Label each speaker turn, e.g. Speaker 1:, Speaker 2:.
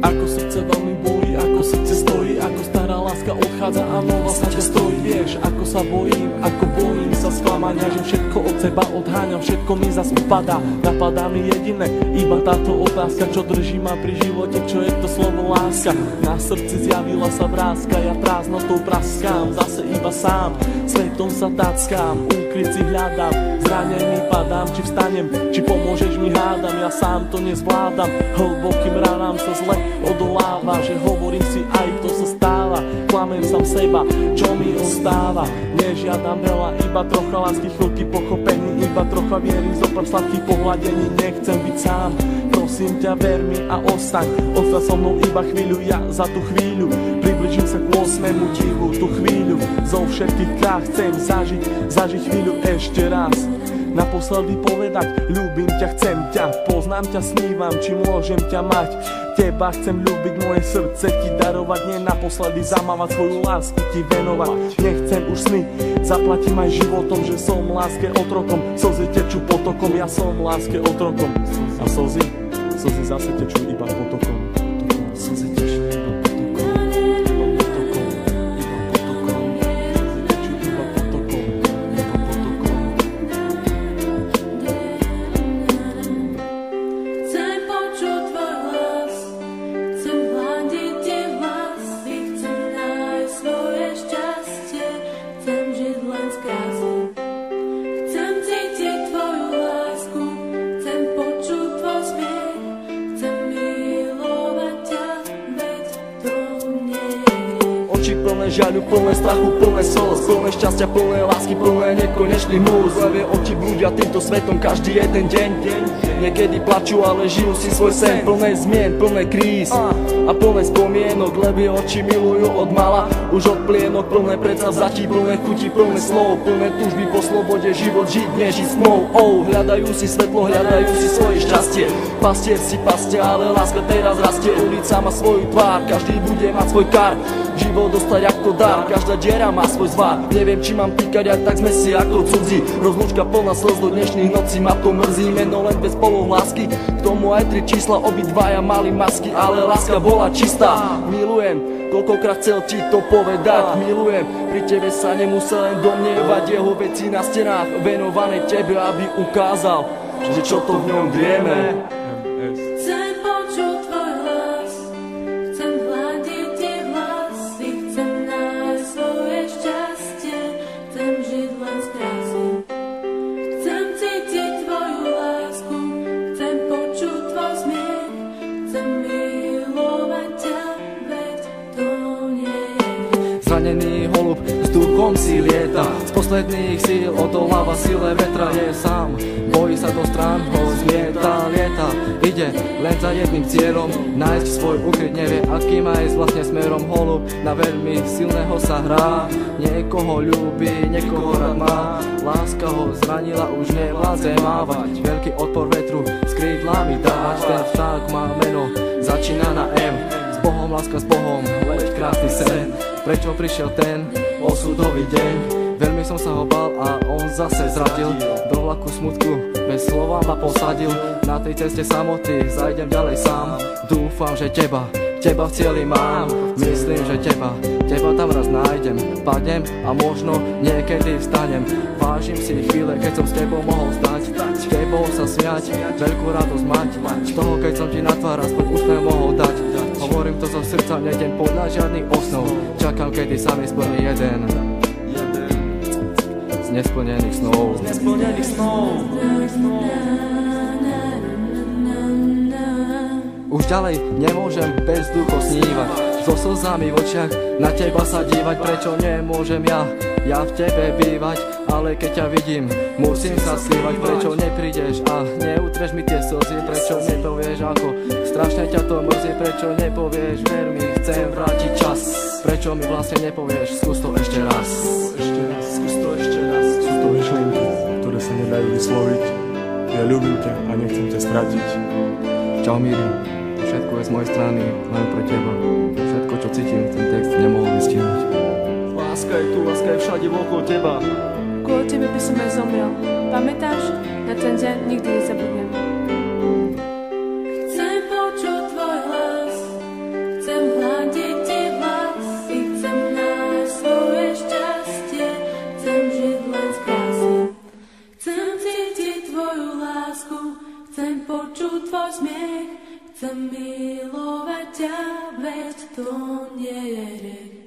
Speaker 1: Ako srdce veľmi bolí, ako srdce stojí, ako stará láska odchádza a nová sa ťa strojí. Vieš, ako sa bojím sa sklamania, že všetko od seba odháňam, všetko mi zas upadá. Napadá mi jediné, iba táto otázka, čo drží ma pri živote, čo je to slovo láska. Na srdci zjavila sa vrázka, ja prázdnotou praskám, zase iba sám, svetom sa tackám, úkryt si hľadám, zranený padám, či vstanem, či pomôžeš mi hádam, ja sám to nezvládam, hlbokým ranám sa zle odoláva, že hovorím si aj to sa stáva, klamem sám seba, čo mi ostáva, nežiadam veľa, iba trocha lásky, chvíľky pochopení, iba trocha viery, zopár sladkých pohľadení, nechcem byť sám, prosím ťa ver mi a ostaň, ostaň so mnou iba chvíľu, ja za tú chvíľu približím sa k 8. divu, tú chvíľu zo všetkých krách chcem zažiť chvíľu ešte raz. Naposledy povedať, ľúbim ťa, chcem ťa, poznám ťa, snívam, či môžem ťa mať. Teba chcem ľúbiť, moje srdce ti darovať, nie naposledy zamávať, svoju lásku ti venovať. Nechcem už sny, zaplatím aj životom, že som láske otrokom, slzy tečú potokom, ja som láske otrokom. A slzy zase tečú iba potokom. Slzy tečú iba potokom,
Speaker 2: Chcem počuť tvoj hlas, chcem hľadiť tie vlasy, chcem nájsť svoje šťastie, chcem žiť len z krásy. Chcem cítiť tvoju lásku, chcem počuť tvoj smiech, chcem milovať ťa, veď to nie je.
Speaker 3: Oči plné žiaľu, plné strachu, plné slz, plné šťastia, plné lásky, plné nekonečných múz. Levé oči blúdia týmto svetom každý jeden deň. Niekedy plačú, ale žijú si svoj sen, plné zmien, plné kríz a plné spomienok. Levé oči milujú od mala, už od plienok, plné predsavzatí, plné chuti, plné slov, plné túžby po slobode, život žiť, nežiť smou. Hľadajú si svetlo, hľadajú si svoje šťastie, pastier si pastie, ale láska teraz rastie. Ulica má svoju tvár, každý bude mať svoj kar, život dostať ako dar, každá diera má svoj zvar. Neviem, či mám týkať, ak tak sme si ako cudzí. Rozlúčka plná slz do dnešných nocí, ma to mrzí, meno len bez polov lásky. K tomu aj 3 čísla, obidvaja mali masky, ale láska bola čistá. Milujem, koľkokrát chcel ti to povedať, milujem, pri tebe sa nemusel len domnievať, jeho veci na stenách venované tebe, aby ukázal, že čo to v ňom vieme.
Speaker 2: Chcem počuť tvoj hlas, chcem hľadiť tie vlasy, chcem nájsť svoje šťastie, chcem žiť len z krásy. Chcem cítiť tvoju lásku, chcem počuť tvoj smiech, chcem milovať ťa, veď to nie je.
Speaker 3: Zranený holub s duchom si lieta, z posledných síl odoláva sile vetra, je sám, bojí sa do strán, ho zmieta, lieta, ide len za jedným cieľom, nájsť svoj ukryt, nevie aký má ísť vlastne smerom. Holub na veľmi silného sa hrá, niekoho ľúbi, niekoho rád má, láska ho zranila, už nevládze mávať, veľký odpor vetru s krídlami dávať. Ten vták má meno, začína na M, s Bohom, láska s Bohom, leď krásny sen. Prečo prišiel ten osudový deň? Veľmi som sa ho bal a on zase zradil, do vlaku smutku bez slova ma posadil. Na tej ceste samoty zajdem ďalej sám, dúfam, že teba v cieli mám. Myslím, že teba tam raz nájdem, padnem a možno niekedy vstanem. Vážim si chvíle, keď som s tebou mohol stať, s tebou sa smiať, veľkú radosť mať, z toho keď som ti na tvár aspoň úsmev mohol dať. Hovorím to zo srdca, nejdem podľa žiadnych osnov, čakám, kedy sa mi splní jeden z nesplnených snov. Už ďalej nemôžem bez ducho snívať, so slzami v očiach na teba sa dívať. Prečo nemôžem ja v tebe bývať, ale keď ťa vidím, musím sa skrývať. Prečo neprídeš a neutreš mi tie slzy, prečo nepovieš, ako strašne ťa to mrzí. Prečo nepovieš, ver mi, chcem vrátiť čas. Prečo mi vlastne nepovieš, skús to ešte raz. Skús to ešte raz.
Speaker 1: Sú to myšlienky, ktoré sa nedajú vysloviť. Ja ľúbim ťa a nechcem ťa stratiť.
Speaker 3: Čau Míri, všetko je z mojej strany, len pre teba. Všetko, čo cítim, ten text nemohol vystihnúť. Láska je tu, láska je všade okolo teba.
Speaker 4: Kvôli tebe by som aj zomrel. Pamätáš? Na ten deň nikdy nezabudnem.
Speaker 2: Chcem počuť tvoj hlas, svet to nie je hriech.